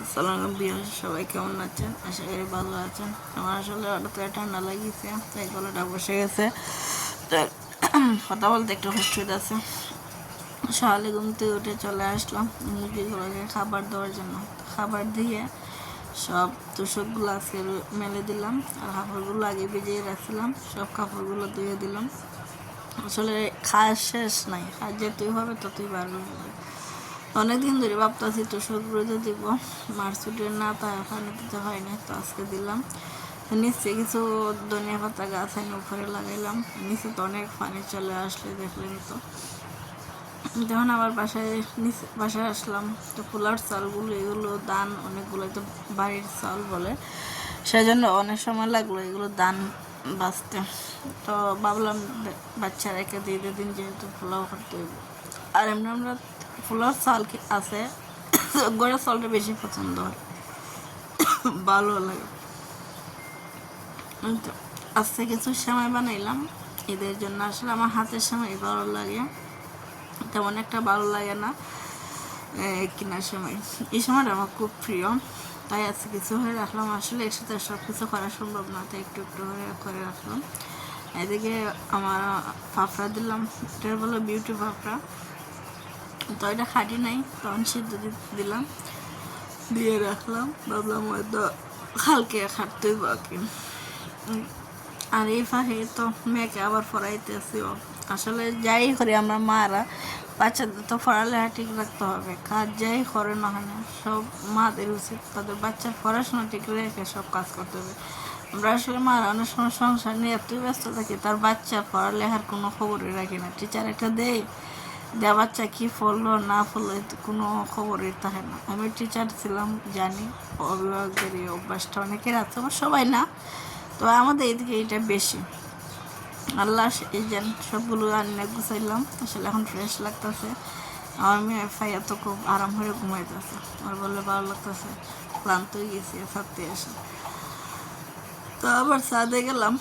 আসসালামু আলাইকুম, সবাই কেমন আছেন? আশা করি ভালো আছেন। আমার আসলে হঠাৎ করে ঠান্ডা লাগিয়েছে, তাই গলাটা বসে গেছে, তাই কথা বলতে একটু কষ্ট হইতেছে। সকালে ঘুম থেকে উঠে চলে আসলাম মুরগিগুলোকে খাবার দেওয়ার জন্য। খাবার দিয়ে সব তোষকগুলো আজকে মেলে দিলাম, আর কাপড়গুলো আগে ভিজিয়ে রাখছিলাম, সব কাপড়গুলো ধুয়ে দিলাম। আসলে খাওয়ার শেষ নাই, আর যেতেই হবে ততই বার হবে। অনেকদিন ধরে ভাবতেছি তোষক রোদে দিব, মার্কেটের না তার ওখানে দিতে হয় না, তো আজকে দিলাম। নিচে কিছু ধনিয়া পাতা গাছ আনি উপরে লাগাইলাম, নিচে তো অনেক পানি চলে আসলে দেখলেন তো। যখন আবার বাসায় আসলাম, তো পোলার চালগুলো এগুলো দান অনেকগুলো তো বাড়ির চাল বলে, সেজন্য অনেক সময় লাগলো এগুলো দান বাঁচতে। তো ভাবলাম বাচ্চা রেখে দিয়ে দিন, যেহেতু পোলাও করতে হইব। আর এমনি আমরা পোলার চাল আছে, গড়ের চালটা বেশি পছন্দ হয়, ভালো লাগে। তো আজকে কিছু সেমাই বানাইলাম এদের জন্য। আসলে আমার হাতের সেমাই ভালো লাগে, তেমন একটা ভালো লাগে না কেনার সময়। এই সময়টা আমার খুব প্রিয়, তাই আজকে কিছু হয়ে রাখলাম। আসলে একসাথে সব কিছু করা সম্ভব না, তাই একটু একটু করে রাখলাম। এদিকে আমার ফাফড়া দিলাম, এটা বলো বিউটি ফাফড়া। তো এটা খাটি নাই, তখন সিদ্ধ দিলাম, দিয়ে রাখলাম। ভাবলাম হয়তো হালকে খাটতেই বাকি। আর এই ফাঁকে তো মেয়েকে আবার পড়াইতেছিও। আসলে যাই করি আমরা মারা, বাচ্চাদের তো পড়ালেখা ঠিক রাখতে হবে, কাজ যাই করে না হয় না, সব মাদের উচিত তাদের বাচ্চার পড়াশোনা ঠিক রেখে সব কাজ করতে হবে। আমরা আসলে মারা অনেক সময় সংসার নিয়ে এতই ব্যস্ত থাকি, তার বাচ্চা পড়ালেখার কোনো খবরই রাখি না। টিচার একটা দেয়, দেয়া বাচ্চা কী পড়লো না পড়লো কোনো খবরই থাকে না। আমি টিচার ছিলাম, জানি অভিভাবকদের এই অভ্যাসটা অনেকের আছে, আমার সবাই না, তো আমাদের এদিকে এটা বেশি। আল্লাহ এই যেন সবগুলো রান্না গুছাইলাম, আসলে এখন ফ্রেশ লাগতেছে। আমার মেয়ে ফাইয়া তো খুব আরাম হয়ে ঘুমাইতেছে, আর বললে ভালো লাগতেছে, ক্লান্ত হয়ে গেছি ছাড়তে এসে। তো আবার ছাদে গেলাম,